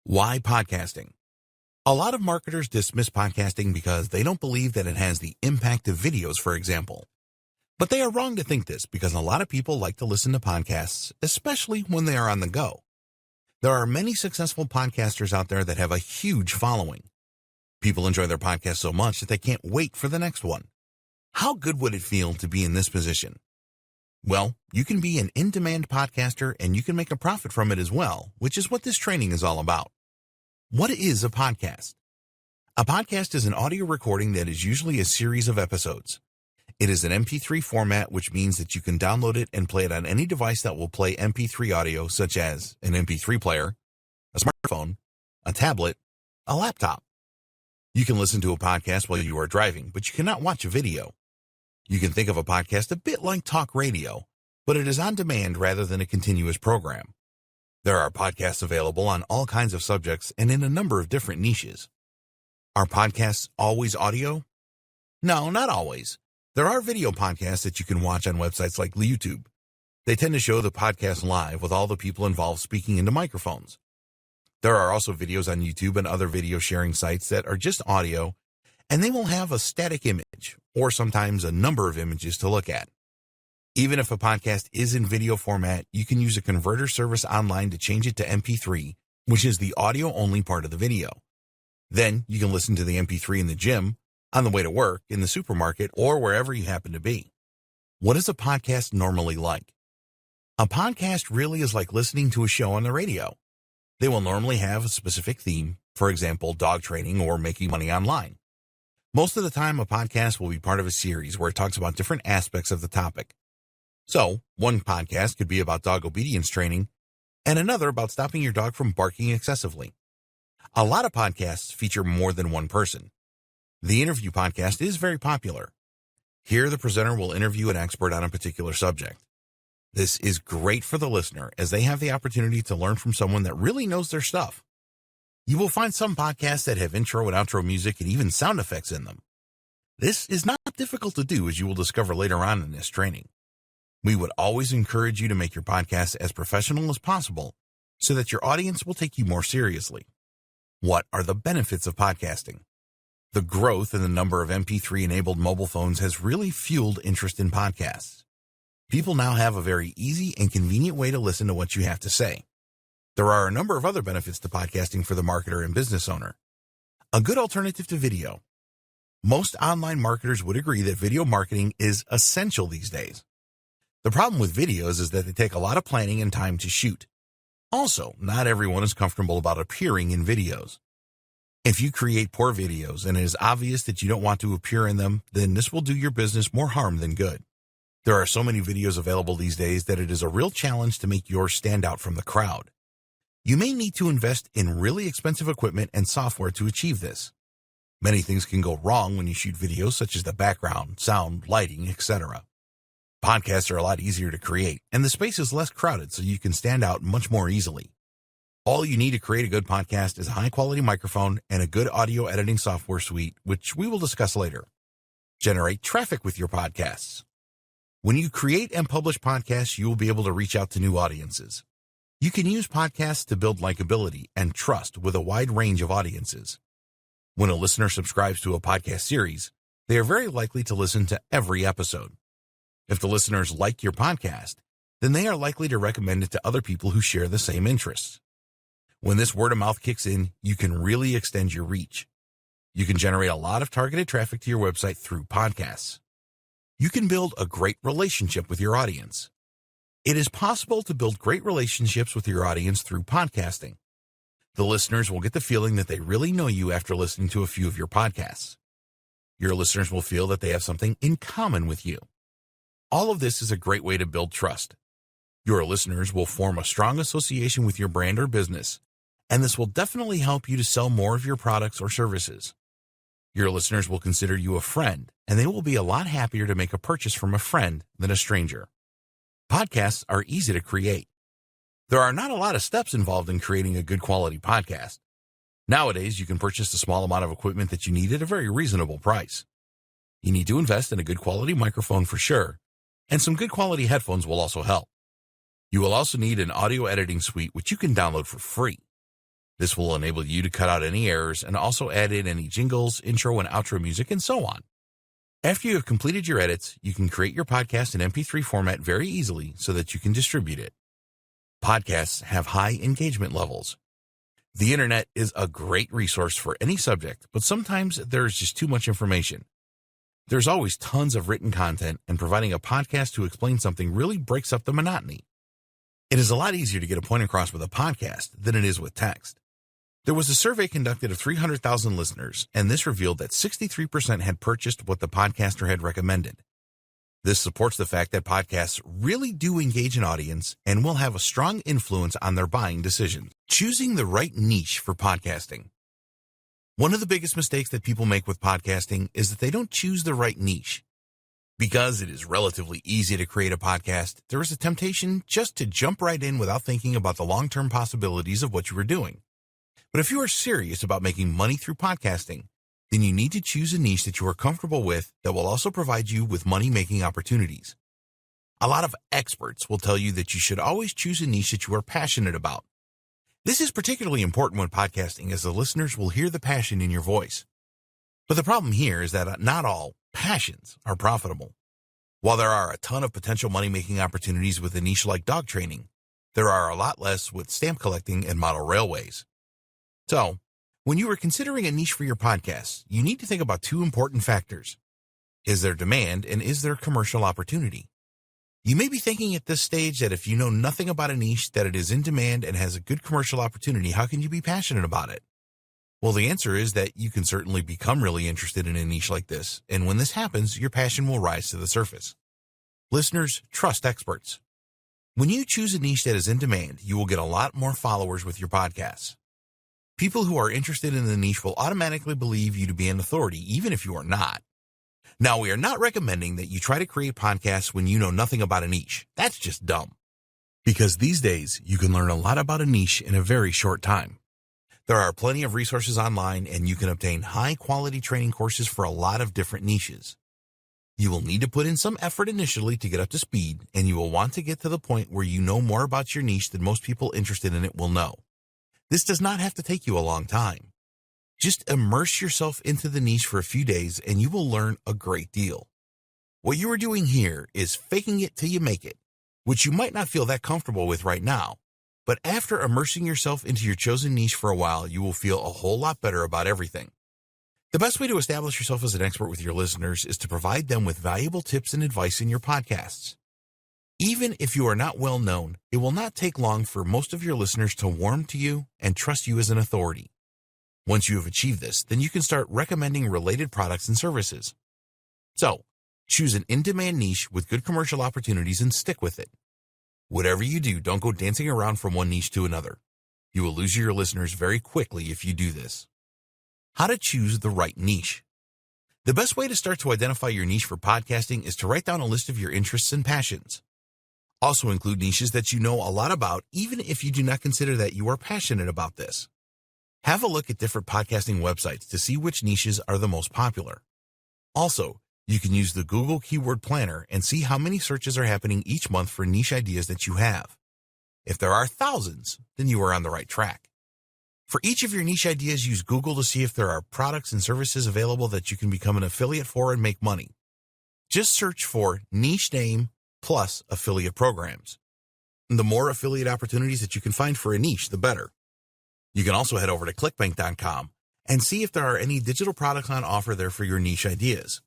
Why podcasting? A lot of marketers dismiss podcasting because they don't believe that it has the impact of videos, for example. But they are wrong to think this because a lot of people like to listen to podcasts, especially when they are on the go. There are many successful podcasters out there that have a huge following. People enjoy their podcast so much that they can't wait for the next one. How good would it feel to be in this position? Well, you can be an in-demand podcaster and you can make a profit from it as well, which is what this training is all about. What is a podcast? A podcast is an audio recording that is usually a series of episodes. It is an MP3 format, which means that you can download it and play it on any device that will play MP3 audio, such as an MP3 player, a smartphone, a tablet, a laptop. You can listen to a podcast while you are driving, but you cannot watch a video. You can think of a podcast a bit like talk radio, but it is on demand rather than a continuous program. There are podcasts available on all kinds of subjects and in a number of different niches. Are podcasts always audio? No, not always. There are video podcasts that you can watch on websites like YouTube. They tend to show the podcast live with all the people involved speaking into microphones. There are also videos on YouTube and other video sharing sites that are just audio, and they will have a static image or sometimes a number of images to look at. Even if a podcast is in video format, you can use a converter service online to change it to MP3, which is the audio-only part of the video. Then you can listen to the MP3 in the gym, on the way to work, in the supermarket, or wherever you happen to be. What is a podcast normally like? A podcast really is like listening to a show on the radio. They will normally have a specific theme, for example, dog training or making money online. Most of the time, a podcast will be part of a series where it talks about different aspects of the topic. So, one podcast could be about dog obedience training, and another about stopping your dog from barking excessively. A lot of podcasts feature more than one person. The interview podcast is very popular. Here, the presenter will interview an expert on a particular subject. This is great for the listener as they have the opportunity to learn from someone that really knows their stuff. You will find some podcasts that have intro and outro music and even sound effects in them. This is not difficult to do, as you will discover later on in this training. We would always encourage you to make your podcast as professional as possible so that your audience will take you more seriously. What are the benefits of podcasting? The growth in the number of MP3-enabled mobile phones has really fueled interest in podcasts. People now have a very easy and convenient way to listen to what you have to say. There are a number of other benefits to podcasting for the marketer and business owner. A good alternative to video. Most online marketers would agree that video marketing is essential these days. The problem with videos is that they take a lot of planning and time to shoot. Also, not everyone is comfortable about appearing in videos. If you create poor videos and it is obvious that you don't want to appear in them, then this will do your business more harm than good. There are so many videos available these days that it is a real challenge to make yours stand out from the crowd. You may need to invest in really expensive equipment and software to achieve this. Many things can go wrong when you shoot videos, such as the background, sound, lighting, etc. Podcasts are a lot easier to create, and the space is less crowded, so you can stand out much more easily. All you need to create a good podcast is a high-quality microphone and a good audio editing software suite, which we will discuss later. Generate traffic with your podcasts. When you create and publish podcasts, you will be able to reach out to new audiences. You can use podcasts to build likability and trust with a wide range of audiences. When a listener subscribes to a podcast series, they are very likely to listen to every episode. If the listeners like your podcast, then they are likely to recommend it to other people who share the same interests. When this word of mouth kicks in, you can really extend your reach. You can generate a lot of targeted traffic to your website through podcasts. You can build a great relationship with your audience. It is possible to build great relationships with your audience through podcasting. The listeners will get the feeling that they really know you after listening to a few of your podcasts. Your listeners will feel that they have something in common with you. All of this is a great way to build trust. Your listeners will form a strong association with your brand or business, and this will definitely help you to sell more of your products or services. Your listeners will consider you a friend, and they will be a lot happier to make a purchase from a friend than a stranger. Podcasts are easy to create. There are not a lot of steps involved in creating a good quality podcast. Nowadays, you can purchase a small amount of equipment that you need at a very reasonable price. You need to invest in a good quality microphone for sure, and some good quality headphones will also help. You will also need an audio editing suite, which you can download for free. This will enable you to cut out any errors and also add in any jingles, intro and outro music, and so on. After you have completed your edits, you can create your podcast in MP3 format very easily so that you can distribute it. Podcasts have high engagement levels. The internet is a great resource for any subject, but sometimes there's just too much information. There's always tons of written content, and providing a podcast to explain something really breaks up the monotony. It is a lot easier to get a point across with a podcast than it is with text. There was a survey conducted of 300,000 listeners, and this revealed that 63% had purchased what the podcaster had recommended. This supports the fact that podcasts really do engage an audience and will have a strong influence on their buying decisions. Choosing the right niche for podcasting. One of the biggest mistakes that people make with podcasting is that they don't choose the right niche. Because it is relatively easy to create a podcast, there is a temptation just to jump right in without thinking about the long-term possibilities of what you are doing. But if you are serious about making money through podcasting, then you need to choose a niche that you are comfortable with that will also provide you with money-making opportunities. A lot of experts will tell you that you should always choose a niche that you are passionate about. This is particularly important when podcasting, as the listeners will hear the passion in your voice. But the problem here is that not all passions are profitable. While there are a ton of potential money-making opportunities with a niche like dog training, there are a lot less with stamp collecting and model railways. So, when you are considering a niche for your podcast, you need to think about two important factors. Is there demand, and is there commercial opportunity? You may be thinking at this stage that if you know nothing about a niche, that it is in demand and has a good commercial opportunity, how can you be passionate about it? Well, the answer is that you can certainly become really interested in a niche like this, and when this happens, your passion will rise to the surface. Listeners, trust experts. When you choose a niche that is in demand, you will get a lot more followers with your podcasts. People who are interested in the niche will automatically believe you to be an authority, even if you are not. Now, we are not recommending that you try to create podcasts when you know nothing about a niche. That's just dumb. Because these days, you can learn a lot about a niche in a very short time. There are plenty of resources online, and you can obtain high-quality training courses for a lot of different niches. You will need to put in some effort initially to get up to speed, and you will want to get to the point where you know more about your niche than most people interested in it will know. This does not have to take you a long time. Just immerse yourself into the niche for a few days and you will learn a great deal. What you are doing here is faking it till you make it, which you might not feel that comfortable with right now. But after immersing yourself into your chosen niche for a while, you will feel a whole lot better about everything. The best way to establish yourself as an expert with your listeners is to provide them with valuable tips and advice in your podcasts. Even if you are not well known, it will not take long for most of your listeners to warm to you and trust you as an authority. Once you have achieved this, then you can start recommending related products and services. So, choose an in-demand niche with good commercial opportunities and stick with it. Whatever you do, don't go dancing around from one niche to another. You will lose your listeners very quickly if you do this. How to choose the right niche. The best way to start to identify your niche for podcasting is to write down a list of your interests and passions. Also include niches that you know a lot about, even if you do not consider that you are passionate about this. Have a look at different podcasting websites to see which niches are the most popular. Also, you can use the Google Keyword Planner and see how many searches are happening each month for niche ideas that you have. If there are thousands, then you are on the right track. For each of your niche ideas, use Google to see if there are products and services available that you can become an affiliate for and make money. Just search for niche name plus affiliate programs. The more affiliate opportunities that you can find for a niche, the better. You can also head over to clickbank.com and see if there are any digital products on offer there for your niche ideas.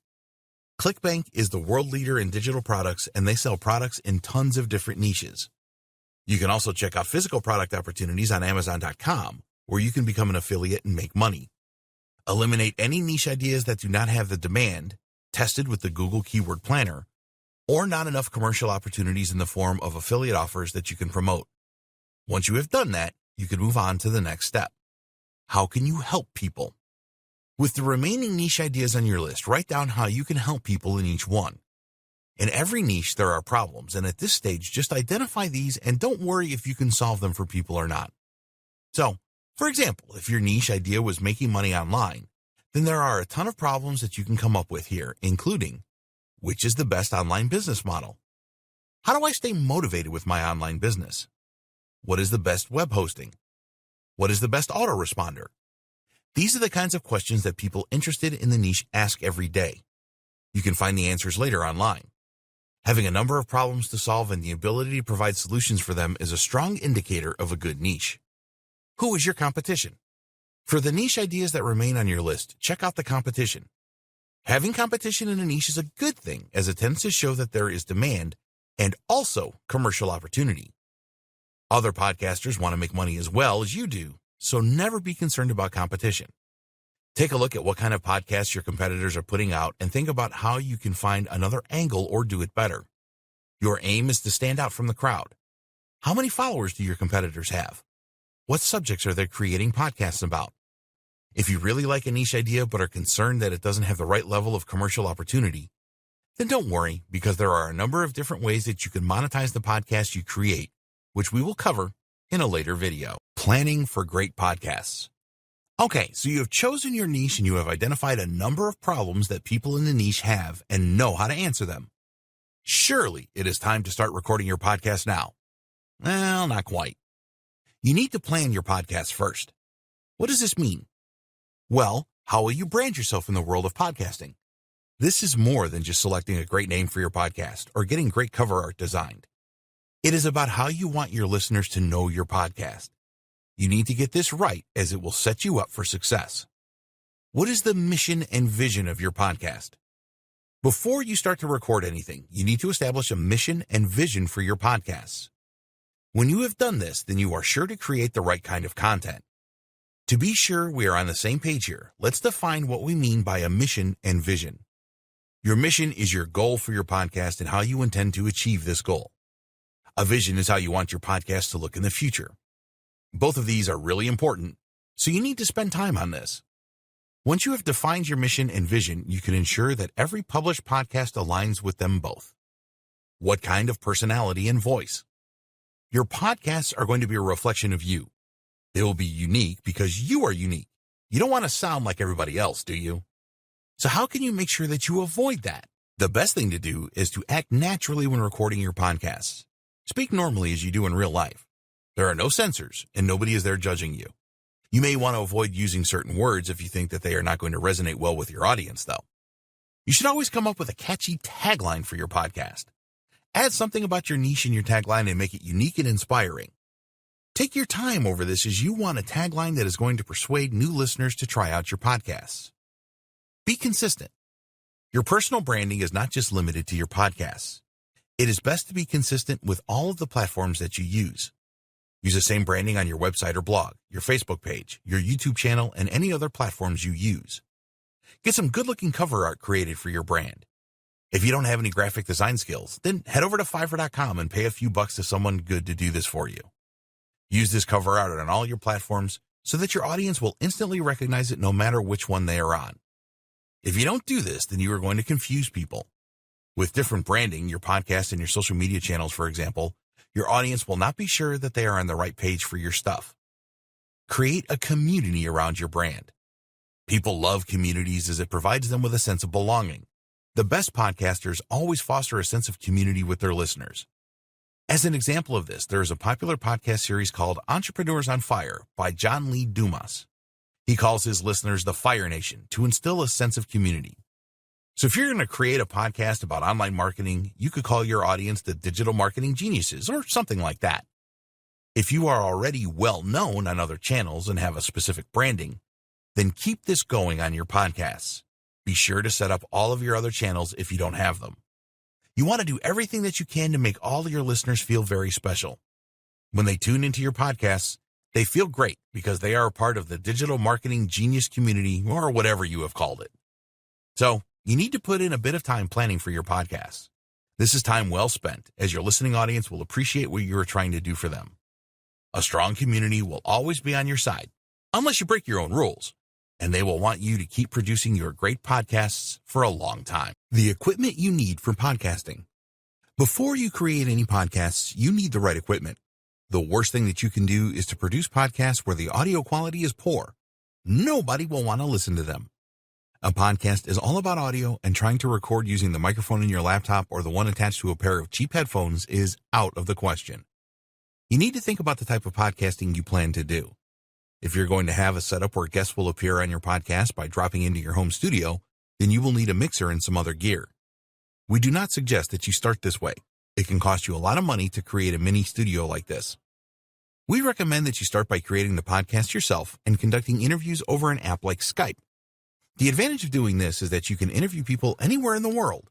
ClickBank is the world leader in digital products, and they sell products in tons of different niches. You can also check out physical product opportunities on Amazon.com, where you can become an affiliate and make money. Eliminate any niche ideas that do not have the demand, tested with the Google Keyword Planner, or not enough commercial opportunities in the form of affiliate offers that you can promote. Once you have done that, you can move on to the next step. How can you help people? With the remaining niche ideas on your list, write down how you can help people in each one. In every niche, there are problems, and at this stage, just identify these and don't worry if you can solve them for people or not. So, for example, if your niche idea was making money online, then there are a ton of problems that you can come up with here, including, which is the best online business model? How do I stay motivated with my online business? What is the best web hosting? What is the best autoresponder? These are the kinds of questions that people interested in the niche ask every day. You can find the answers later online. Having a number of problems to solve and the ability to provide solutions for them is a strong indicator of a good niche. Who is your competition? For the niche ideas that remain on your list, check out the competition. Having competition in a niche is a good thing, as it tends to show that there is demand and also commercial opportunity. Other podcasters want to make money as well as you do, so never be concerned about competition. Take a look at what kind of podcasts your competitors are putting out and think about how you can find another angle or do it better. Your aim is to stand out from the crowd. How many followers do your competitors have? What subjects are they creating podcasts about? If you really like a niche idea but are concerned that it doesn't have the right level of commercial opportunity, then don't worry, because there are a number of different ways that you can monetize the podcast you create, which we will cover in a later video. Planning for great podcasts. Okay, so you have chosen your niche and you have identified a number of problems that people in the niche have and know how to answer them. Surely it is time to start recording your podcast now. Well, not quite. You need to plan your podcast first. What does this mean? Well, how will you brand yourself in the world of podcasting? This is more than just selecting a great name for your podcast or getting great cover art designed. It is about how you want your listeners to know your podcast. You need to get this right, as it will set you up for success. What is the mission and vision of your podcast? Before you start to record anything, you need to establish a mission and vision for your podcasts. When you have done this, then you are sure to create the right kind of content. To be sure we are on the same page here, let's define what we mean by a mission and vision. Your mission is your goal for your podcast and how you intend to achieve this goal. A vision is how you want your podcast to look in the future. Both of these are really important, so you need to spend time on this. Once you have defined your mission and vision, you can ensure that every published podcast aligns with them both. What kind of personality and voice? Your podcasts are going to be a reflection of you. They will be unique because you are unique. You don't want to sound like everybody else, do you? So how can you make sure that you avoid that? The best thing to do is to act naturally when recording your podcasts. Speak normally as you do in real life. There are no censors, and nobody is there judging you. You may want to avoid using certain words if you think that they are not going to resonate well with your audience, though. You should always come up with a catchy tagline for your podcast. Add something about your niche in your tagline and make it unique and inspiring. Take your time over this, as you want a tagline that is going to persuade new listeners to try out your podcasts. Be consistent. Your personal branding is not just limited to your podcasts. It is best to be consistent with all of the platforms that you use. Use the same branding on your website or blog, your Facebook page, your YouTube channel, and any other platforms you use. Get some good-looking cover art created for your brand. If you don't have any graphic design skills, then head over to Fiverr.com and pay a few bucks to someone good to do this for you. Use this cover art on all your platforms so that your audience will instantly recognize it no matter which one they are on. If you don't do this, then you are going to confuse people. With different branding, your podcast and your social media channels, for example, your audience will not be sure that they are on the right page for your stuff. Create a community around your brand. People love communities as it provides them with a sense of belonging. The best podcasters always foster a sense of community with their listeners. As an example of this, there is a popular podcast series called Entrepreneurs on Fire by John Lee Dumas. He calls his listeners the Fire Nation to instill a sense of community. So if you're going to create a podcast about online marketing, you could call your audience the Digital Marketing Geniuses or something like that. If you are already well known on other channels and have a specific branding, then keep this going on your podcasts. Be sure to set up all of your other channels if you don't have them. You want to do everything that you can to make all of your listeners feel very special. When they tune into your podcasts, they feel great because they are a part of the Digital Marketing Genius community, or whatever you have called it. So, you need to put in a bit of time planning for your podcast. This is time well spent, as your listening audience will appreciate what you are trying to do for them. A strong community will always be on your side, unless you break your own rules, and they will want you to keep producing your great podcasts for a long time. The equipment you need for podcasting. Before you create any podcasts, you need the right equipment. The worst thing that you can do is to produce podcasts where the audio quality is poor. Nobody will want to listen to them. A podcast is all about audio, and trying to record using the microphone in your laptop or the one attached to a pair of cheap headphones is out of the question. You need to think about the type of podcasting you plan to do. If you're going to have a setup where guests will appear on your podcast by dropping into your home studio, then you will need a mixer and some other gear. We do not suggest that you start this way. It can cost you a lot of money to create a mini studio like this. We recommend that you start by creating the podcast yourself and conducting interviews over an app like Skype. The advantage of doing this is that you can interview people anywhere in the world.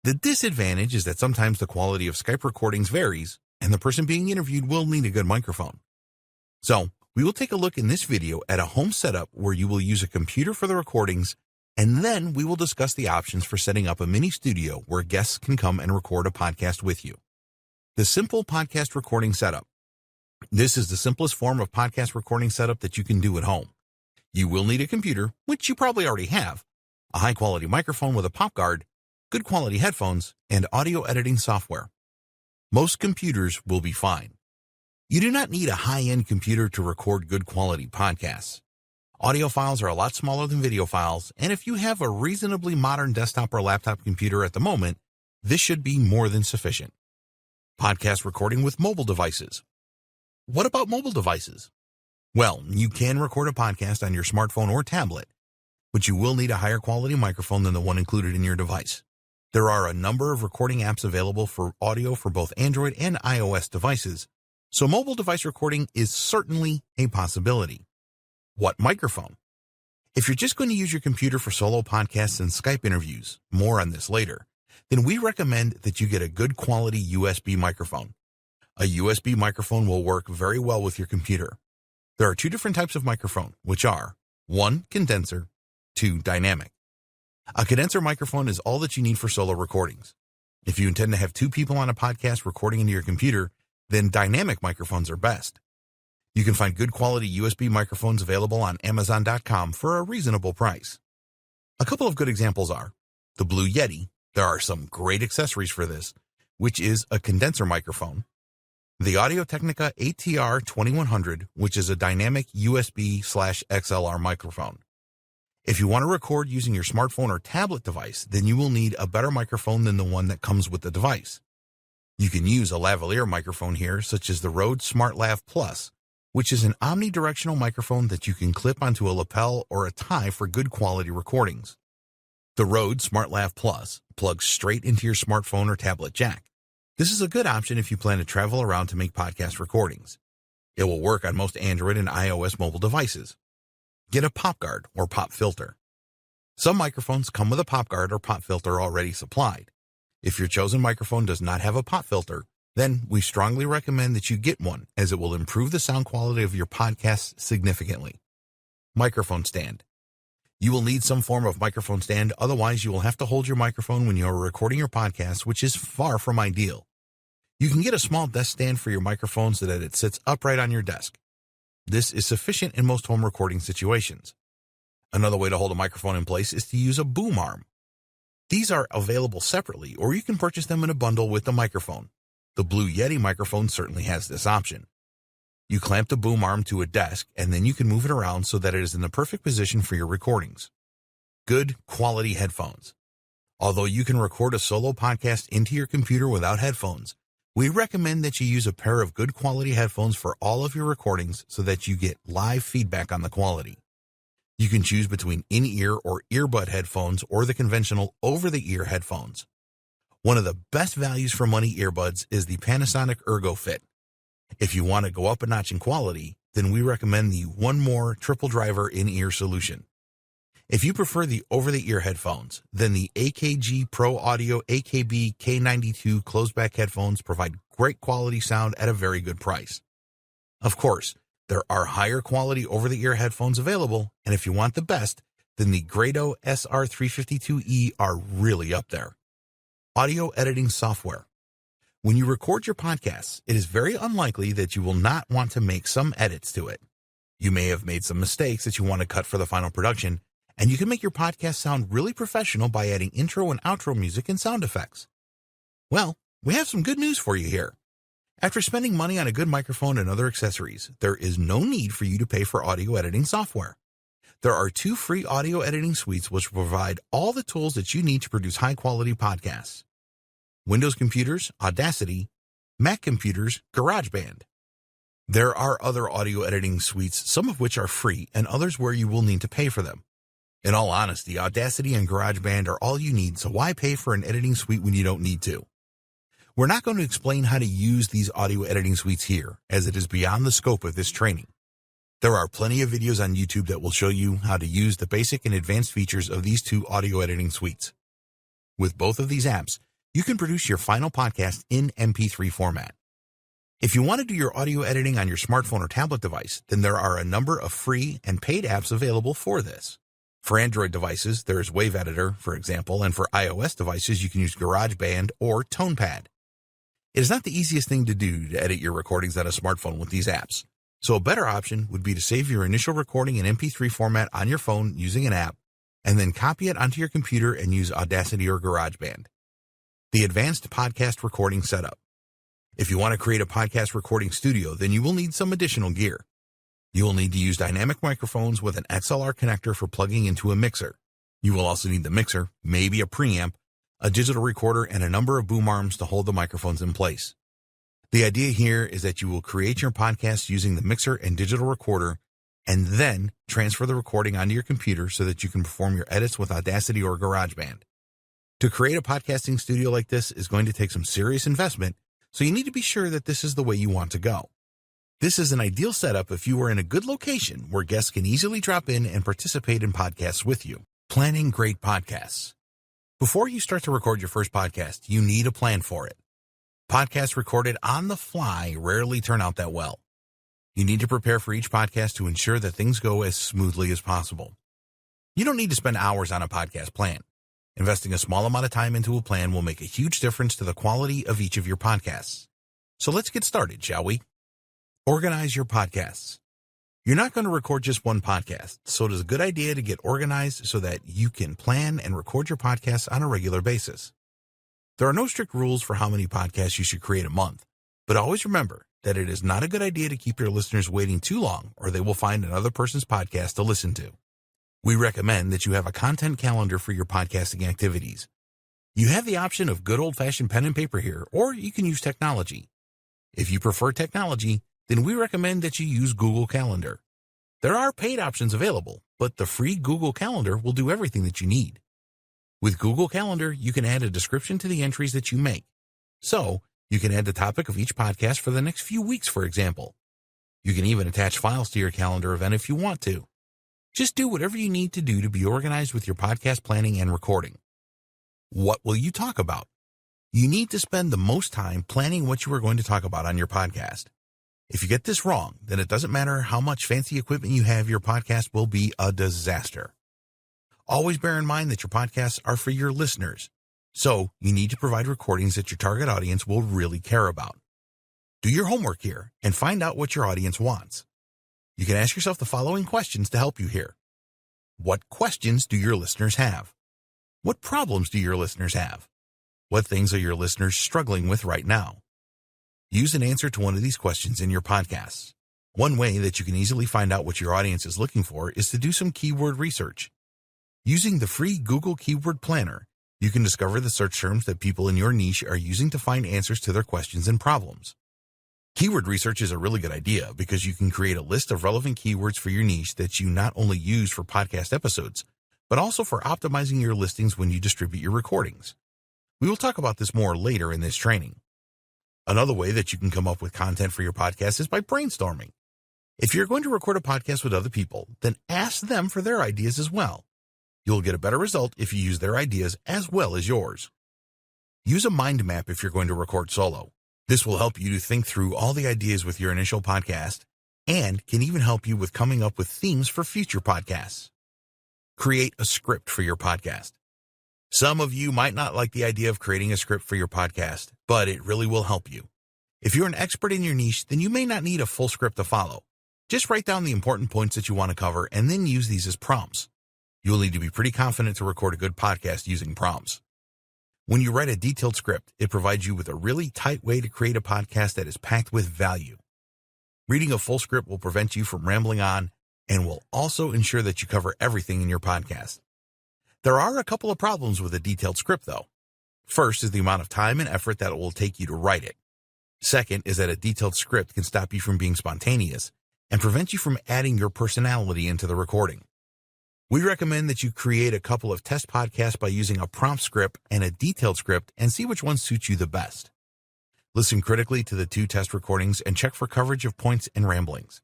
The disadvantage is that sometimes the quality of Skype recordings varies, and the person being interviewed will need a good microphone. So, we will take a look in this video at a home setup where you will use a computer for the recordings, and then we will discuss the options for setting up a mini studio where guests can come and record a podcast with you. The simple podcast recording setup. This is the simplest form of podcast recording setup that you can do at home. You will need a computer, which you probably already have, a high-quality microphone with a pop guard, good quality headphones, and audio editing software. Most computers will be fine. You do not need a high-end computer to record good quality podcasts. Audio files are a lot smaller than video files, and if you have a reasonably modern desktop or laptop computer at the moment, this should be more than sufficient. Podcast recording with mobile devices. What about mobile devices? Well, you can record a podcast on your smartphone or tablet, but you will need a higher quality microphone than the one included in your device. There are a number of recording apps available for audio for both Android and iOS devices, so mobile device recording is certainly a possibility. What microphone? If you're just going to use your computer for solo podcasts and Skype interviews, more on this later, then we recommend that you get a good quality USB microphone. A USB microphone will work very well with your computer. There are two different types of microphone, which are 1. Condenser, 2. Dynamic. A condenser microphone is all that you need for solo recordings. If you intend to have 2 people on a podcast recording into your computer, then dynamic microphones are best. You can find good quality USB microphones available on Amazon.com for a reasonable price. A couple of good examples are the Blue Yeti. There are some great accessories for this, which is a condenser microphone. The Audio-Technica ATR 2100, which is a dynamic USB/XLR microphone. If you want to record using your smartphone or tablet device, then you will need a better microphone than the one that comes with the device. You can use a lavalier microphone here, such as the Rode SmartLav Plus, which is an omnidirectional microphone that you can clip onto a lapel or a tie for good quality recordings. The Rode SmartLav Plus plugs straight into your smartphone or tablet jack. This is a good option if you plan to travel around to make podcast recordings. It will work on most Android and iOS mobile devices. Get a pop guard or pop filter. Some microphones come with a pop guard or pop filter already supplied. If your chosen microphone does not have a pop filter, then we strongly recommend that you get one, as it will improve the sound quality of your podcast significantly. Microphone stand. You will need some form of microphone stand, otherwise you will have to hold your microphone when you are recording your podcast, which is far from ideal. You can get a small desk stand for your microphone so that it sits upright on your desk. This is sufficient in most home recording situations. Another way to hold a microphone in place is to use a boom arm. These are available separately, or you can purchase them in a bundle with the microphone. The Blue Yeti microphone certainly has this option. You clamp the boom arm to a desk, and then you can move it around so that it is in the perfect position for your recordings. Good quality headphones. Although you can record a solo podcast into your computer without headphones, we recommend that you use a pair of good quality headphones for all of your recordings so that you get live feedback on the quality. You can choose between in-ear or earbud headphones or the conventional over-the-ear headphones. One of the best values for money earbuds is the Panasonic Ergo Fit. If you want to go up a notch in quality, then we recommend the One More triple driver in-ear solution. If you prefer the over-the-ear headphones, then the AKG Pro Audio AKB K92 closed-back headphones provide great quality sound at a very good price. Of course, there are higher quality over-the-ear headphones available, and if you want the best, then the Grado SR352E are really up there. Audio editing software. When you record your podcasts, it is very unlikely that you will not want to make some edits to it. You may have made some mistakes that you want to cut for the final production, and you can make your podcast sound really professional by adding intro and outro music and sound effects. Well, we have some good news for you here. After spending money on a good microphone and other accessories, there is no need for you to pay for audio editing software. There are 2 free audio editing suites which provide all the tools that you need to produce high-quality podcasts. Windows computers, Audacity; Mac computers, GarageBand. There are other audio editing suites, some of which are free and others where you will need to pay for them. In all honesty, Audacity and GarageBand are all you need, so why pay for an editing suite when you don't need to? We're not going to explain how to use these audio editing suites here, as it is beyond the scope of this training. There are plenty of videos on YouTube that will show you how to use the basic and advanced features of these two audio editing suites. With both of these apps, you can produce your final podcast in MP3 format. If you want to do your audio editing on your smartphone or tablet device, then there are a number of free and paid apps available for this. For Android devices, there is Wave Editor, for example, and for iOS devices, you can use GarageBand or TonePad. It is not the easiest thing to do to edit your recordings on a smartphone with these apps, so a better option would be to save your initial recording in MP3 format on your phone using an app, and then copy it onto your computer and use Audacity or GarageBand. The Advanced Podcast Recording Setup. If you want to create a podcast recording studio, then you will need some additional gear. You will need to use dynamic microphones with an XLR connector for plugging into a mixer. You will also need the mixer, maybe a preamp, a digital recorder, and a number of boom arms to hold the microphones in place. The idea here is that you will create your podcast using the mixer and digital recorder, and then transfer the recording onto your computer so that you can perform your edits with Audacity or GarageBand. To create a podcasting studio like this is going to take some serious investment, so you need to be sure that this is the way you want to go. This is an ideal setup if you are in a good location where guests can easily drop in and participate in podcasts with you. Planning great podcasts. Before you start to record your first podcast, you need a plan for it. Podcasts recorded on the fly rarely turn out that well. You need to prepare for each podcast to ensure that things go as smoothly as possible. You don't need to spend hours on a podcast plan. Investing a small amount of time into a plan will make a huge difference to the quality of each of your podcasts. So let's get started, shall we? Organize your podcasts. You're not going to record just one podcast, so it is a good idea to get organized so that you can plan and record your podcasts on a regular basis. There are no strict rules for how many podcasts you should create a month, but always remember that it is not a good idea to keep your listeners waiting too long, or they will find another person's podcast to listen to. We recommend that you have a content calendar for your podcasting activities. You have the option of good old-fashioned pen and paper here, or you can use technology. If you prefer technology, then we recommend that you use Google Calendar. There are paid options available, but the free Google Calendar will do everything that you need. With Google Calendar, you can add a description to the entries that you make. So, you can add the topic of each podcast for the next few weeks, for example. You can even attach files to your calendar event if you want to. Just do whatever you need to do to be organized with your podcast planning and recording. What will you talk about? You need to spend the most time planning what you are going to talk about on your podcast. If you get this wrong, then it doesn't matter how much fancy equipment you have, your podcast will be a disaster. Always bear in mind that your podcasts are for your listeners, so you need to provide recordings that your target audience will really care about. Do your homework here and find out what your audience wants. You can ask yourself the following questions to help you here. What questions do your listeners have? What problems do your listeners have? What things are your listeners struggling with right now? Use an answer to one of these questions in your podcasts. One way that you can easily find out what your audience is looking for is to do some keyword research. Using the free Google Keyword Planner, you can discover the search terms that people in your niche are using to find answers to their questions and problems. Keyword research is a really good idea because you can create a list of relevant keywords for your niche that you not only use for podcast episodes, but also for optimizing your listings when you distribute your recordings. We will talk about this more later in this training. Another way that you can come up with content for your podcast is by brainstorming. If you're going to record a podcast with other people, then ask them for their ideas as well. You'll get a better result if you use their ideas as well as yours. Use a mind map if you're going to record solo. This will help you to think through all the ideas with your initial podcast and can even help you with coming up with themes for future podcasts. Create a script for your podcast. Some of you might not like the idea of creating a script for your podcast, but it really will help you. If you're an expert in your niche, then you may not need a full script to follow. Just write down the important points that you want to cover and then use these as prompts. You'll need to be pretty confident to record a good podcast using prompts. When you write a detailed script, it provides you with a really tight way to create a podcast that is packed with value. Reading a full script will prevent you from rambling on and will also ensure that you cover everything in your podcast. There are a couple of problems with a detailed script, though. First is the amount of time and effort that it will take you to write it. Second is that a detailed script can stop you from being spontaneous and prevent you from adding your personality into the recording. We recommend that you create a couple of test podcasts by using a prompt script and a detailed script and see which one suits you the best. Listen critically to the 2 test recordings and check for coverage of points and ramblings.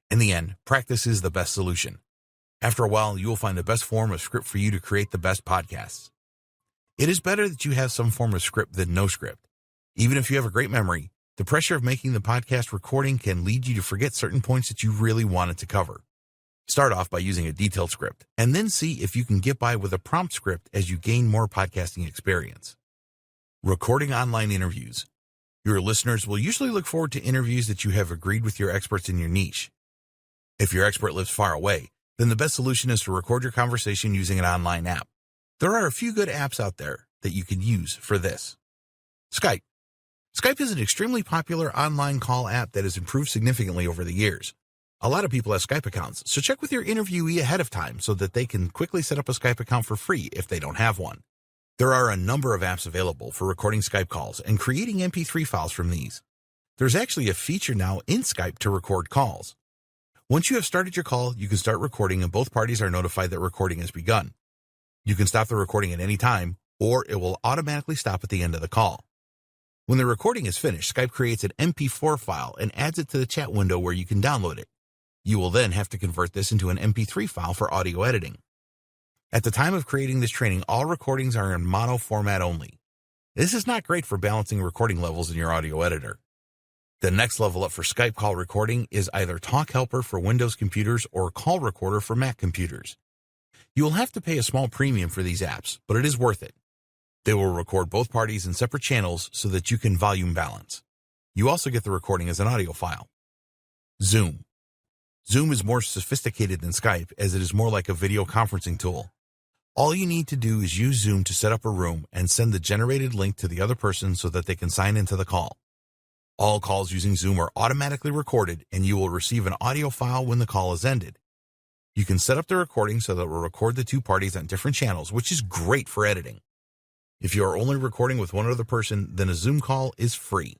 In the end, practice is the best solution. After a while, you will find the best form of script for you to create the best podcasts. It is better that you have some form of script than no script. Even if you have a great memory, the pressure of making the podcast recording can lead you to forget certain points that you really wanted to cover. Start off by using a detailed script, and then see if you can get by with a prompt script as you gain more podcasting experience. Recording online interviews. Your listeners will usually look forward to interviews that you have agreed with your experts in your niche. If your expert lives far away, then the best solution is to record your conversation using an online app. There are a few good apps out there that you can use for this. Skype. Skype is an extremely popular online call app that has improved significantly over the years. A lot of people have Skype accounts, so check with your interviewee ahead of time so that they can quickly set up a Skype account for free if they don't have one. There are a number of apps available for recording Skype calls and creating MP3 files from these. There's actually a feature now in Skype to record calls. Once you have started your call, you can start recording and both parties are notified that recording has begun. You can stop the recording at any time, or it will automatically stop at the end of the call. When the recording is finished, Skype creates an MP4 file and adds it to the chat window where you can download it. You will then have to convert this into an MP3 file for audio editing. At the time of creating this training, all recordings are in mono format only. This is not great for balancing recording levels in your audio editor. The next level up for Skype call recording is either Talk Helper for Windows computers or Call Recorder for Mac computers. You will have to pay a small premium for these apps, but it is worth it. They will record both parties in separate channels so that you can volume balance. You also get the recording as an audio file. Zoom. Zoom is more sophisticated than Skype as it is more like a video conferencing tool. All you need to do is use Zoom to set up a room and send the generated link to the other person so that they can sign into the call. All calls using Zoom are automatically recorded and you will receive an audio file when the call is ended. You can set up the recording so that it will record the 2 parties on different channels, which is great for editing. If you are only recording with one other person, then a Zoom call is free.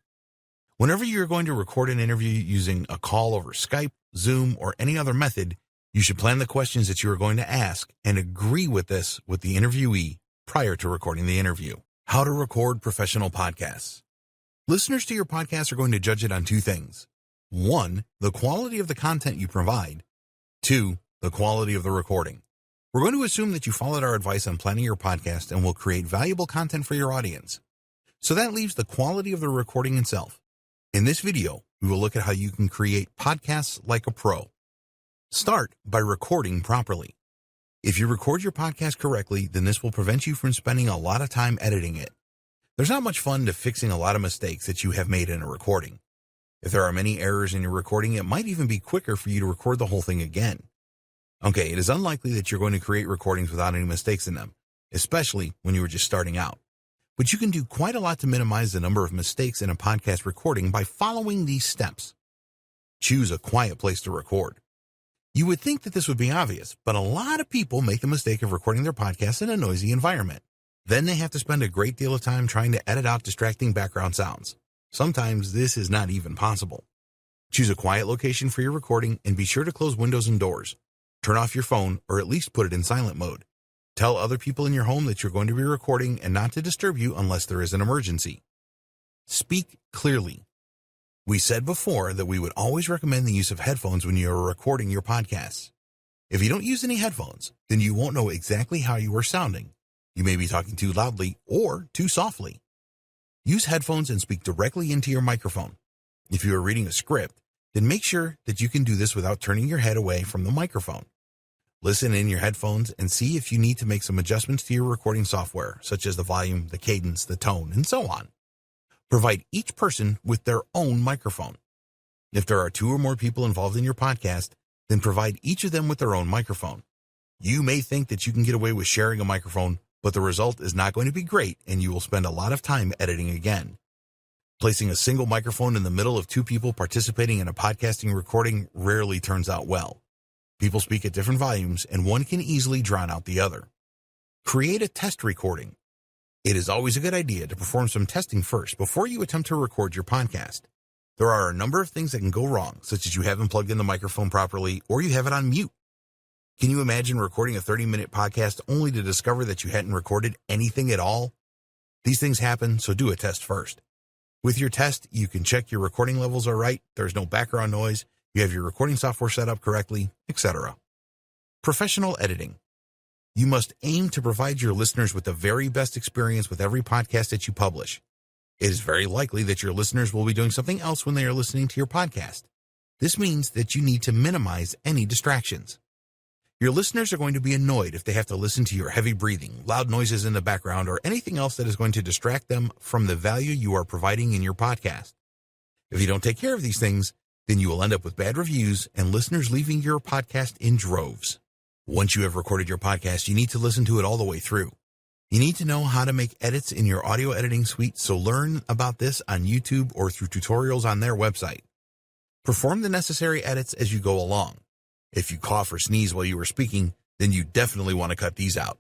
Whenever you're going to record an interview using a call over Skype, Zoom, or any other method, you should plan the questions that you are going to ask and agree with this with the interviewee prior to recording the interview. How to record professional podcasts. Listeners to your podcast are going to judge it on 2 things. 1, the quality of the content you provide. 2, the quality of the recording. We're going to assume that you followed our advice on planning your podcast and will create valuable content for your audience. So that leaves the quality of the recording itself. In this video, we will look at how you can create podcasts like a pro. Start by recording properly. If you record your podcast correctly, then this will prevent you from spending a lot of time editing it. There's not much fun to fixing a lot of mistakes that you have made in a recording. If there are many errors in your recording, it might even be quicker for you to record the whole thing again. Okay, it is unlikely that you're going to create recordings without any mistakes in them, especially when you were just starting out. But you can do quite a lot to minimize the number of mistakes in a podcast recording by following these steps. Choose a quiet place to record. You would think that this would be obvious, but a lot of people make the mistake of recording their podcast in a noisy environment. Then they have to spend a great deal of time trying to edit out distracting background sounds. Sometimes this is not even possible. Choose a quiet location for your recording and be sure to close windows and doors. Turn off your phone or at least put it in silent mode. Tell other people in your home that you're going to be recording and not to disturb you unless there is an emergency. Speak clearly. We said before that we would always recommend the use of headphones when you are recording your podcasts. If you don't use any headphones, then you won't know exactly how you are sounding. You may be talking too loudly or too softly. Use headphones and speak directly into your microphone. If you are reading a script, then make sure that you can do this without turning your head away from the microphone. Listen in your headphones and see if you need to make some adjustments to your recording software, such as the volume, the cadence, the tone, and so on. Provide each person with their own microphone. If there are 2 or more people involved in your podcast, then provide each of them with their own microphone. You may think that you can get away with sharing a microphone, but the result is not going to be great and you will spend a lot of time editing again. Placing a single microphone in the middle of 2 people participating in a podcasting recording rarely turns out well. People speak at different volumes and one can easily drown out the other. Create a test recording. It is always a good idea to perform some testing first before you attempt to record your podcast. There are a number of things that can go wrong, such as you haven't plugged in the microphone properly or you have it on mute. Can you imagine recording a 30-minute podcast only to discover that you hadn't recorded anything at all? These things happen, so do a test first. With your test, you can check your recording levels are right, there's no background noise, you have your recording software set up correctly, etc. Professional editing. You must aim to provide your listeners with the very best experience with every podcast that you publish. It is very likely that your listeners will be doing something else when they are listening to your podcast. This means that you need to minimize any distractions. Your listeners are going to be annoyed if they have to listen to your heavy breathing, loud noises in the background, or anything else that is going to distract them from the value you are providing in your podcast. If you don't take care of these things, then you will end up with bad reviews and listeners leaving your podcast in droves. Once you have recorded your podcast, you need to listen to it all the way through. You need to know how to make edits in your audio editing suite, so learn about this on YouTube or through tutorials on their website. Perform the necessary edits as you go along. If you cough or sneeze while you are speaking, then you definitely want to cut these out.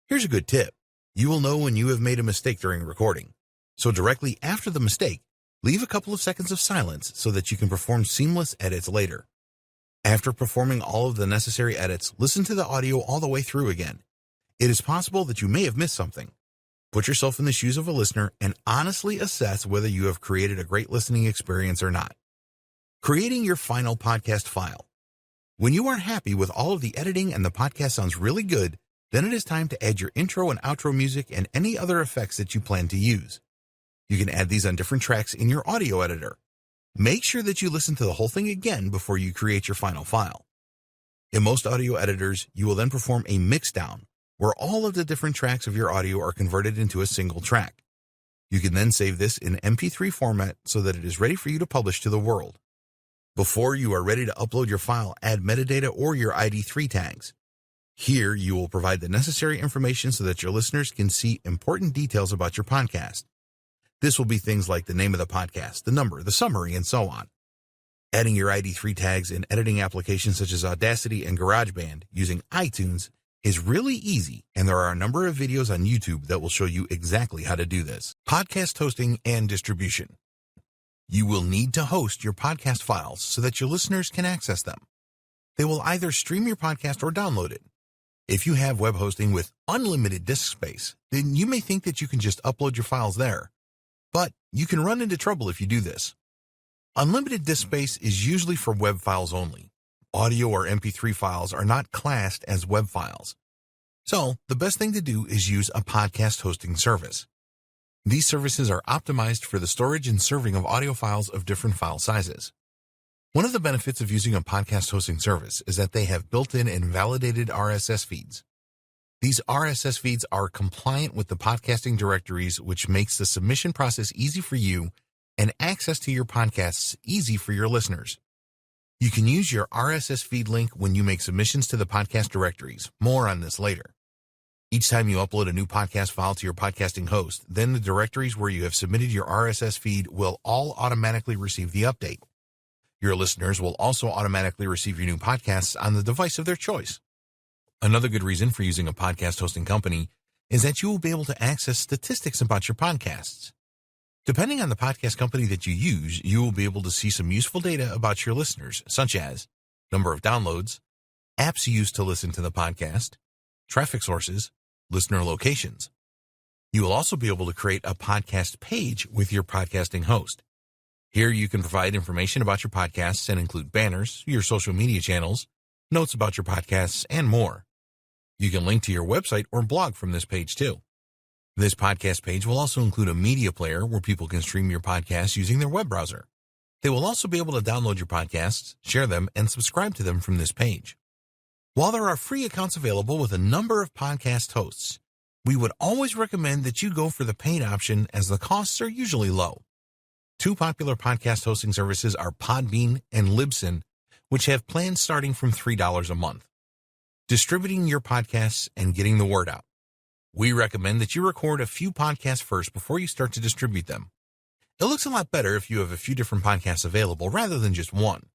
Here's a good tip. You will know when you have made a mistake during recording. So directly after the mistake, leave a couple of seconds of silence so that you can perform seamless edits later. After performing all of the necessary edits, listen to the audio all the way through again. It is possible that you may have missed something. Put yourself in the shoes of a listener and honestly assess whether you have created a great listening experience or not. Creating your final podcast file. When you are happy with all of the editing and the podcast sounds really good, then it is time to add your intro and outro music and any other effects that you plan to use. You can add these on different tracks in your audio editor. Make sure that you listen to the whole thing again before you create your final file. In most audio editors, you will then perform a mixdown, where all of the different tracks of your audio are converted into a single track. You can then save this in MP3 format so that it is ready for you to publish to the world. Before you are ready to upload your file, add metadata or your ID3 tags. Here, you will provide the necessary information so that your listeners can see important details about your podcast. This will be things like the name of the podcast, the number, the summary, and so on. Adding your ID3 tags in editing applications such as Audacity and GarageBand using iTunes is really easy, and there are a number of videos on YouTube that will show you exactly how to do this. Podcast hosting and distribution. You will need to host your podcast files so that your listeners can access them. They will either stream your podcast or download it. If you have web hosting with unlimited disk space, then you may think that you can just upload your files there. But you can run into trouble if you do this. Unlimited disk space is usually for web files only. Audio or MP3 files are not classed as web files. So the best thing to do is use a podcast hosting service. These services are optimized for the storage and serving of audio files of different file sizes. One of the benefits of using a podcast hosting service is that they have built-in and validated RSS feeds. These RSS feeds are compliant with the podcasting directories, which makes the submission process easy for you and access to your podcasts easy for your listeners. You can use your RSS feed link when you make submissions to the podcast directories. More on this later. Each time you upload a new podcast file to your podcasting host, then the directories where you have submitted your RSS feed will all automatically receive the update. Your listeners will also automatically receive your new podcasts on the device of their choice. Another good reason for using a podcast hosting company is that you will be able to access statistics about your podcasts. Depending on the podcast company that you use, you will be able to see some useful data about your listeners, such as number of downloads, apps used to listen to the podcast, traffic sources, listener locations. You will also be able to create a podcast page with your podcasting host. Here you can provide information about your podcasts and include banners, your social media channels, notes about your podcasts, and more. You can link to your website or blog from this page too. This podcast page will also include a media player where people can stream your podcasts using their web browser. They will also be able to download your podcasts, share them, and subscribe to them from this page. While there are free accounts available with a number of podcast hosts, we would always recommend that you go for the paid option as the costs are usually low. Two popular podcast hosting services are Podbean and Libsyn, which have plans starting from $3 a month. Distributing your podcasts and getting the word out. We recommend that you record a few podcasts first before you start to distribute them. It looks a lot better if you have a few different podcasts available rather than just one.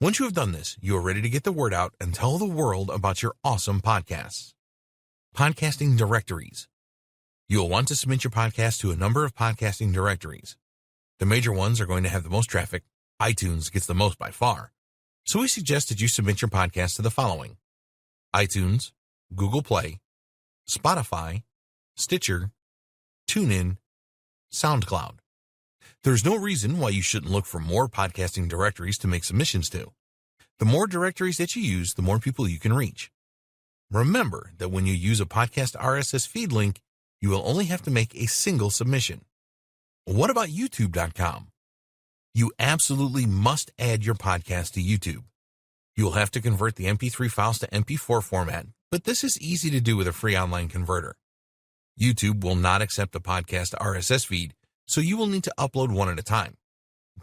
Once you have done this, you are ready to get the word out and tell the world about your awesome podcasts. Podcasting directories. You'll want to submit your podcast to a number of podcasting directories. The major ones are going to have the most traffic. iTunes gets the most by far. So we suggest that you submit your podcast to the following: iTunes, Google Play, Spotify, Stitcher, TuneIn, SoundCloud. There's no reason why you shouldn't look for more podcasting directories to make submissions to. The more directories that you use, the more people you can reach. Remember that when you use a podcast RSS feed link, you will only have to make a single submission. What about YouTube.com? You absolutely must add your podcast to YouTube. You'll have to convert the MP3 files to MP4 format, but this is easy to do with a free online converter. YouTube will not accept a podcast RSS feed, so you will need to upload one at a time.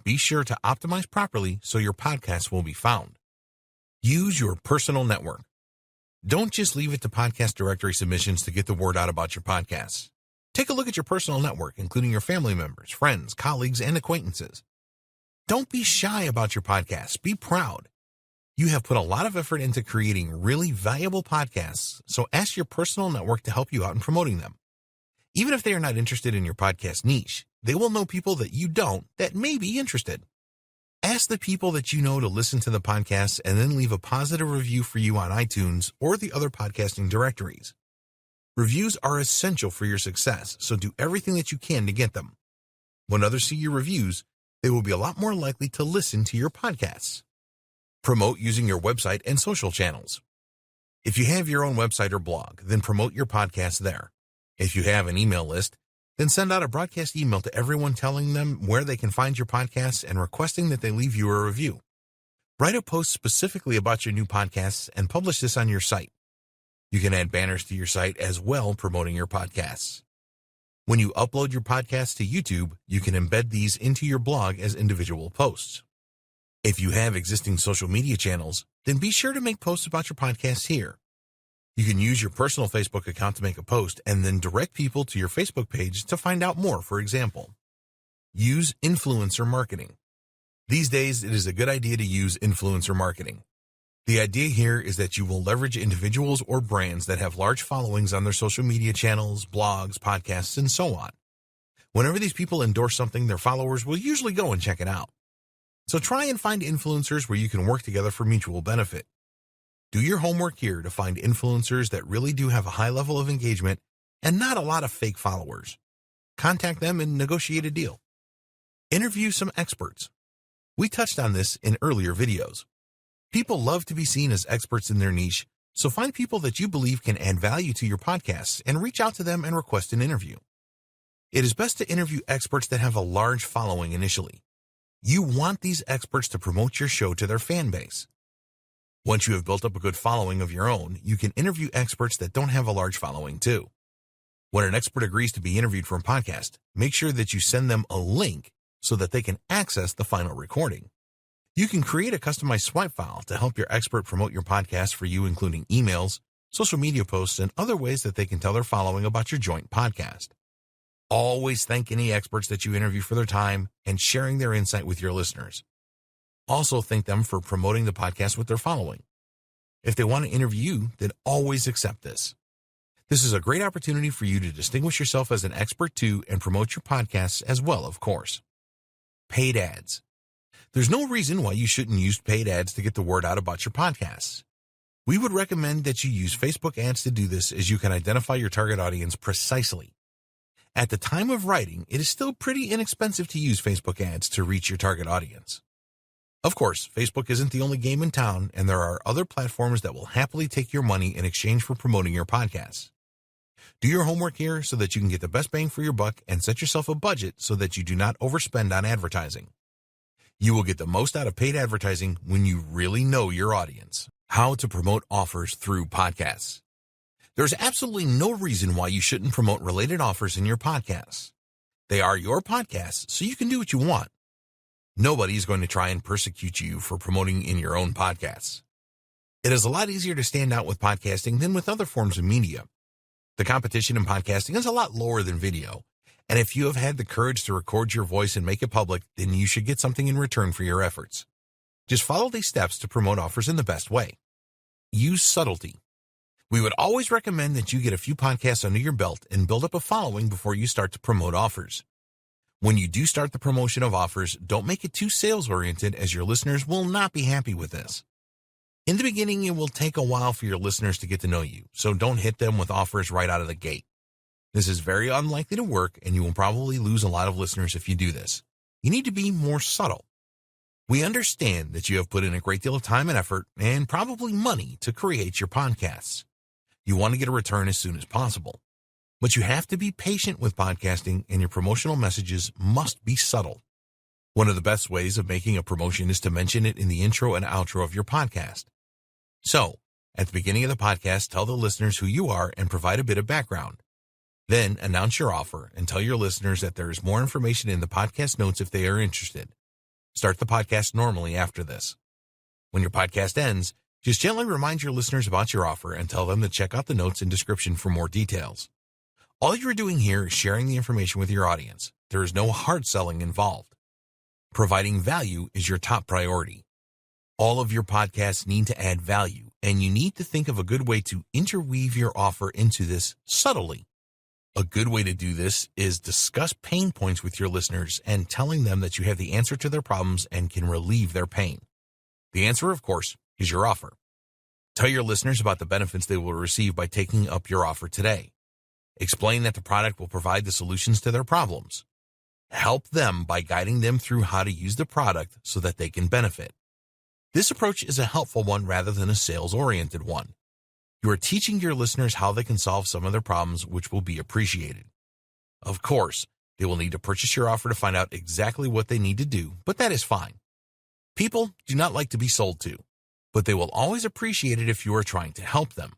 Be sure to optimize properly so your podcast will be found. Use your personal network. Don't just leave it to podcast directory submissions to get the word out about your podcasts. Take a look at your personal network, including your family members, friends, colleagues, and acquaintances. Don't be shy about your podcasts. Be proud. You have put a lot of effort into creating really valuable podcasts, so ask your personal network to help you out in promoting them. Even if they are not interested in your podcast niche, they will know people that you don't that may be interested. Ask the people that you know to listen to the podcast and then leave a positive review for you on iTunes or the other podcasting directories. Reviews are essential for your success, so do everything that you can to get them. When others see your reviews, they will be a lot more likely to listen to your podcasts. Promote using your website and social channels. If you have your own website or blog, then promote your podcast there. If you have an email list, then send out a broadcast email to everyone telling them where they can find your podcasts and requesting that they leave you a review. Write a post specifically about your new podcasts and publish this on your site. You can add banners to your site as well promoting your podcasts. When you upload your podcasts to YouTube, you can embed these into your blog as individual posts. If you have existing social media channels, then be sure to make posts about your podcasts here. You can use your personal Facebook account to make a post and then direct people to your Facebook page to find out more, for example. Use influencer marketing. These days, it is a good idea to use influencer marketing. The idea here is that you will leverage individuals or brands that have large followings on their social media channels, blogs, podcasts, and so on. Whenever these people endorse something, their followers will usually go and check it out. So try and find influencers where you can work together for mutual benefit. Do your homework here to find influencers that really do have a high level of engagement and not a lot of fake followers. Contact them and negotiate a deal. Interview some experts. We touched on this in earlier videos. People love to be seen as experts in their niche, so find people that you believe can add value to your podcasts and reach out to them and request an interview. It is best to interview experts that have a large following initially. You want these experts to promote your show to their fan base. Once you have built up a good following of your own, you can interview experts that don't have a large following too. When an expert agrees to be interviewed for a podcast, make sure that you send them a link so that they can access the final recording. You can create a customized swipe file to help your expert promote your podcast for you, including emails, social media posts, and other ways that they can tell their following about your joint podcast. Always thank any experts that you interview for their time and sharing their insight with your listeners. Also thank them for promoting the podcast with their following. If they want to interview you, then always accept this. This is a great opportunity for you to distinguish yourself as an expert too and promote your podcasts as well, of course. Paid ads. There's no reason why you shouldn't use paid ads to get the word out about your podcasts. We would recommend that you use Facebook ads to do this, as you can identify your target audience precisely. At the time of writing, it is still pretty inexpensive to use Facebook ads to reach your target audience. Of course, Facebook isn't the only game in town, and there are other platforms that will happily take your money in exchange for promoting your podcasts. Do your homework here so that you can get the best bang for your buck and set yourself a budget so that you do not overspend on advertising. You will get the most out of paid advertising when you really know your audience. How to promote offers through podcasts. There's absolutely no reason why you shouldn't promote related offers in your podcasts. They are your podcasts, so you can do what you want. Nobody is going to try and persecute you for promoting in your own podcasts. It is a lot easier to stand out with podcasting than with other forms of media. The competition in podcasting is a lot lower than video, and if you have had the courage to record your voice and make it public, then you should get something in return for your efforts. Just follow these steps to promote offers in the best way. Use subtlety. We would always recommend that you get a few podcasts under your belt and build up a following before you start to promote offers. When you do start the promotion of offers, don't make it too sales-oriented, as your listeners will not be happy with this. In the beginning, it will take a while for your listeners to get to know you, so don't hit them with offers right out of the gate. This is very unlikely to work, and you will probably lose a lot of listeners if you do this. You need to be more subtle. We understand that you have put in a great deal of time and effort, and probably money, to create your podcasts. You want to get a return as soon as possible. But you have to be patient with podcasting, and your promotional messages must be subtle. One of the best ways of making a promotion is to mention it in the intro and outro of your podcast. So, at the beginning of the podcast, tell the listeners who you are and provide a bit of background. Then, announce your offer and tell your listeners that there is more information in the podcast notes if they are interested. Start the podcast normally after this. When your podcast ends, just gently remind your listeners about your offer and tell them to check out the notes and description for more details. All you are doing here is sharing the information with your audience. There is no hard selling involved. Providing value is your top priority. All of your podcasts need to add value, and you need to think of a good way to interweave your offer into this subtly. A good way to do this is discuss pain points with your listeners and telling them that you have the answer to their problems and can relieve their pain. The answer, of course, is your offer. Tell your listeners about the benefits they will receive by taking up your offer today. Explain that the product will provide the solutions to their problems. Help them by guiding them through how to use the product so that they can benefit. This approach is a helpful one rather than a sales-oriented one. You are teaching your listeners how they can solve some of their problems, which will be appreciated. Of course, they will need to purchase your offer to find out exactly what they need to do, but that is fine. People do not like to be sold to, but they will always appreciate it if you are trying to help them.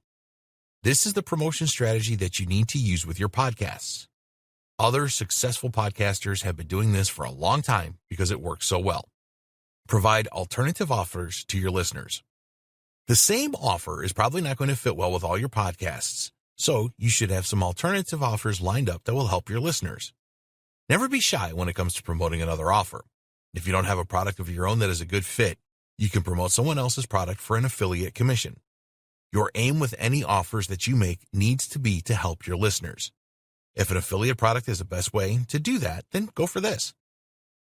This is the promotion strategy that you need to use with your podcasts. Other successful podcasters have been doing this for a long time because it works so well. Provide alternative offers to your listeners. The same offer is probably not going to fit well with all your podcasts, so you should have some alternative offers lined up that will help your listeners. Never be shy when it comes to promoting another offer. If you don't have a product of your own that is a good fit, you can promote someone else's product for an affiliate commission. Your aim with any offers that you make needs to be to help your listeners. If an affiliate product is the best way to do that, then go for this.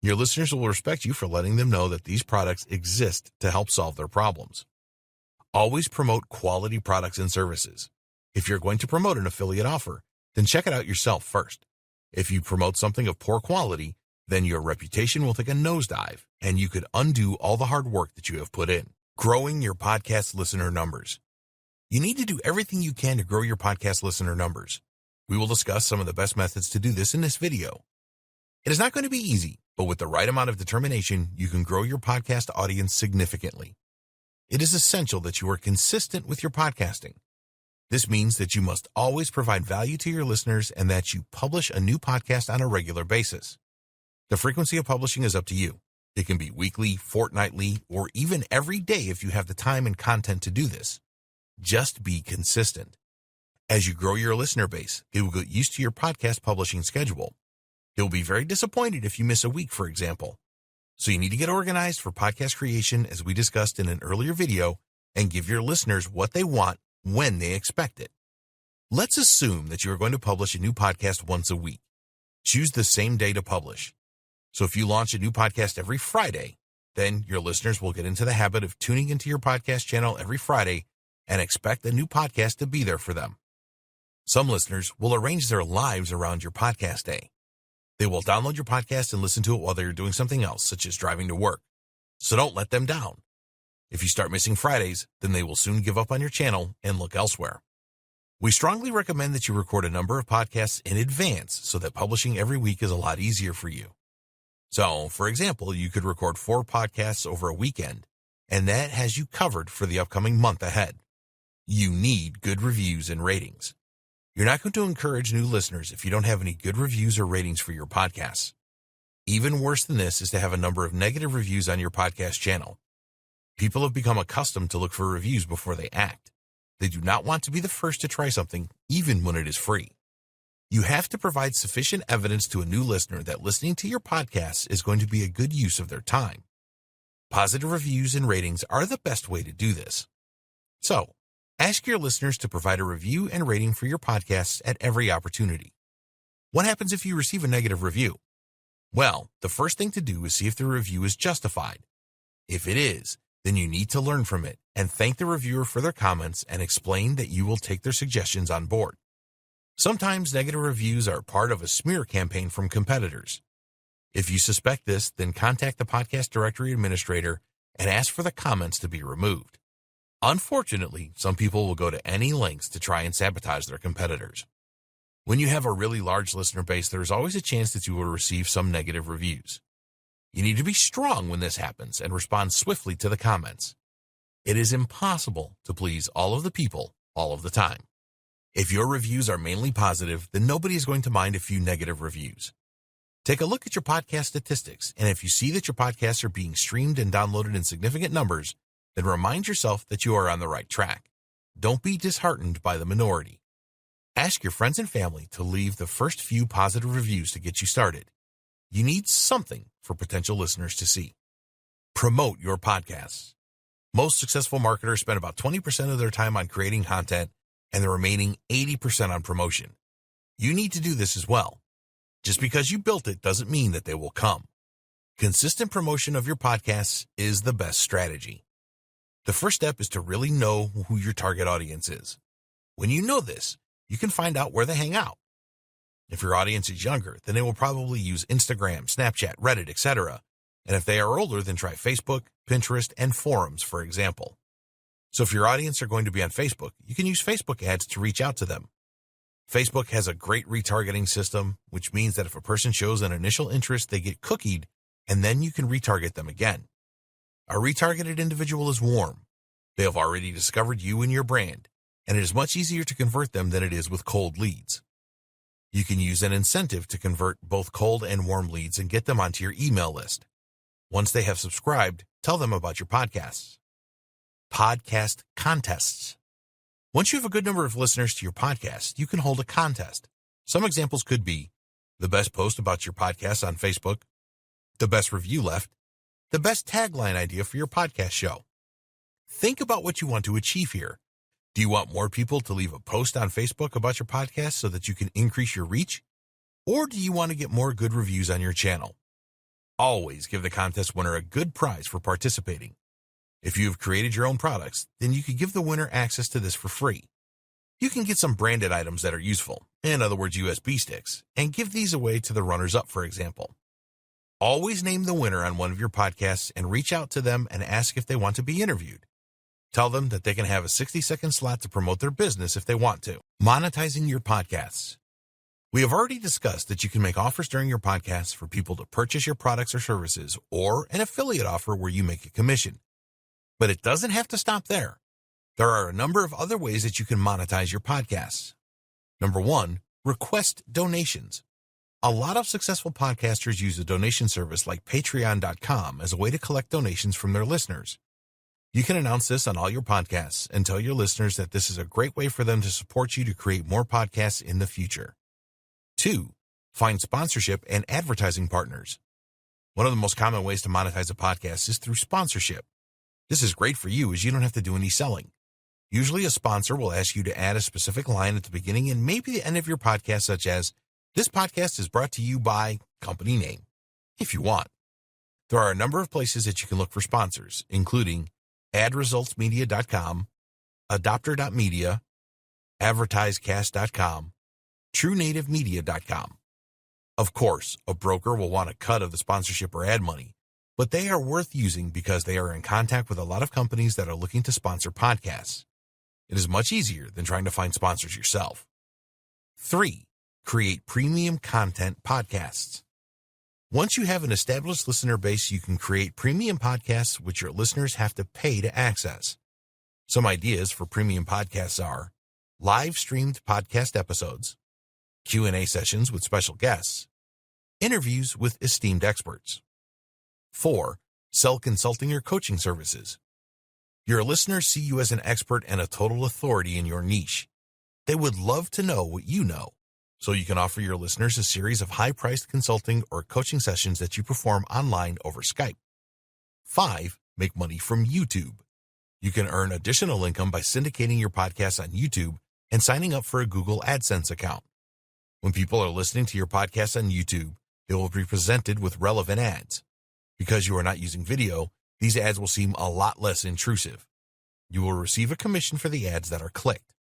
Your listeners will respect you for letting them know that these products exist to help solve their problems. Always promote quality products and services. If you're going to promote an affiliate offer, then check it out yourself first. If you promote something of poor quality, then your reputation will take a nosedive, and you could undo all the hard work that you have put in. Growing your podcast listener numbers. You need to do everything you can to grow your podcast listener numbers. We will discuss some of the best methods to do this in this video. It is not going to be easy, but with the right amount of determination, you can grow your podcast audience significantly. It is essential that you are consistent with your podcasting. This means that you must always provide value to your listeners and that you publish a new podcast on a regular basis. The frequency of publishing is up to you. It can be weekly, fortnightly, or even every day if you have the time and content to do this. Just be consistent. As you grow your listener base, they will get used to your podcast publishing schedule. They will be very disappointed if you miss a week, for example. So you need to get organized for podcast creation, as we discussed in an earlier video, and give your listeners what they want when they expect it. Let's assume that you are going to publish a new podcast once a week. Choose the same day to publish. So if you launch a new podcast every Friday, then your listeners will get into the habit of tuning into your podcast channel every Friday and expect a new podcast to be there for them. Some listeners will arrange their lives around your podcast day. They will download your podcast and listen to it while they're doing something else, such as driving to work. So don't let them down. If you start missing Fridays, then they will soon give up on your channel and look elsewhere. We strongly recommend that you record a number of podcasts in advance so that publishing every week is a lot easier for you. So, for example, you could record 4 podcasts over a weekend, and that has you covered for the upcoming month ahead. You need good reviews and ratings. You're not going to encourage new listeners if you don't have any good reviews or ratings for your podcasts. Even worse than this is to have a number of negative reviews on your podcast channel. People have become accustomed to look for reviews before they act. They do not want to be the first to try something, even when it is free. You have to provide sufficient evidence to a new listener that listening to your podcasts is going to be a good use of their time. Positive reviews and ratings are the best way to do this. So, Ask your listeners to provide a review and rating for your podcasts at every opportunity. What happens if you receive a negative review? Well, the first thing to do is see if the review is justified. If it is, then you need to learn from it and thank the reviewer for their comments and explain that you will take their suggestions on board. Sometimes negative reviews are part of a smear campaign from competitors. If you suspect this, then contact the podcast directory administrator and ask for the comments to be removed. Unfortunately, some people will go to any lengths to try and sabotage their competitors. When you have a really large listener base, there is always a chance that you will receive some negative reviews. You need to be strong when this happens and respond swiftly to the comments. It is impossible to please all of the people all of the time. If your reviews are mainly positive, then nobody is going to mind a few negative reviews. Take a look at your podcast statistics, and if you see that your podcasts are being streamed and downloaded in significant numbers, then remind yourself that you are on the right track. Don't be disheartened by the minority. Ask your friends and family to leave the first few positive reviews to get you started. You need something for potential listeners to see. Promote your podcasts. Most successful marketers spend about 20% of their time on creating content and the remaining 80% on promotion. You need to do this as well. Just because you built it doesn't mean that they will come. Consistent promotion of your podcasts is the best strategy. The first step is to really know who your target audience is. When you know this, you can find out where they hang out. If your audience is younger, then they will probably use Instagram, Snapchat, Reddit, etc. And if they are older, then try Facebook, Pinterest, and forums, for example. So if your audience are going to be on Facebook, you can use Facebook ads to reach out to them. Facebook has a great retargeting system, which means that if a person shows an initial interest, they get cookied, and then you can retarget them again. A retargeted individual is warm. They have already discovered you and your brand, and it is much easier to convert them than it is with cold leads. You can use an incentive to convert both cold and warm leads and get them onto your email list. Once they have subscribed, tell them about your podcasts. Podcast contests. Once you have a good number of listeners to your podcast, you can hold a contest. Some examples could be the best post about your podcast on Facebook, the best review left, the best tagline idea for your podcast show. Think about what you want to achieve here. Do you want more people to leave a post on Facebook about your podcast so that you can increase your reach? Or do you want to get more good reviews on your channel? Always give the contest winner a good prize for participating. If you have created your own products, then you can give the winner access to this for free. You can get some branded items that are useful, in other words USB sticks, and give these away to the runners-up, for example. Always name the winner on one of your podcasts and reach out to them and ask if they want to be interviewed. Tell them that they can have a 60-second slot to promote their business if they want to. Monetizing your podcasts. We have already discussed that you can make offers during your podcasts for people to purchase your products or services, or an affiliate offer where you make a commission. But it doesn't have to stop there. There are a number of other ways that you can monetize your podcasts. Number 1, request donations. A lot of successful podcasters use a donation service like Patreon.com as a way to collect donations from their listeners. You can announce this on all your podcasts and tell your listeners that this is a great way for them to support you to create more podcasts in the future. 2, find sponsorship and advertising partners. One of the most common ways to monetize a podcast is through sponsorship. This is great for you as you don't have to do any selling. Usually a sponsor will ask you to add a specific line at the beginning and maybe the end of your podcast, such as, "This podcast is brought to you by company name," if you want. There are a number of places that you can look for sponsors, including AdResultsMedia.com, Adopter.media, AdvertiseCast.com, TrueNativeMedia.com. Of course, a broker will want a cut of the sponsorship or ad money, but they are worth using because they are in contact with a lot of companies that are looking to sponsor podcasts. It is much easier than trying to find sponsors yourself. 3, create premium content podcasts. Once you have an established listener base, you can create premium podcasts which your listeners have to pay to access. Some ideas for premium podcasts are live-streamed podcast episodes, Q&A sessions with special guests, interviews with esteemed experts. 4, sell consulting or coaching services. Your listeners see you as an expert and a total authority in your niche. They would love to know what you know, so you can offer your listeners a series of high-priced consulting or coaching sessions that you perform online over Skype. 5, make money from YouTube. You can earn additional income by syndicating your podcast on YouTube and signing up for a Google AdSense account. When people are listening to your podcast on YouTube, it will be presented with relevant ads. Because you are not using video, these ads will seem a lot less intrusive. You will receive a commission for the ads that are clicked.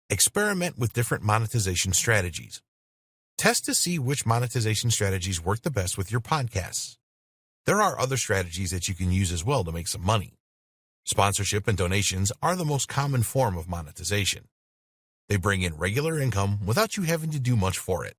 Experiment with different monetization strategies. Test to see which monetization strategies work the best with your podcasts. There are other strategies that you can use as well to make some money. Sponsorship and donations are the most common form of monetization. They bring in regular income without you having to do much for it.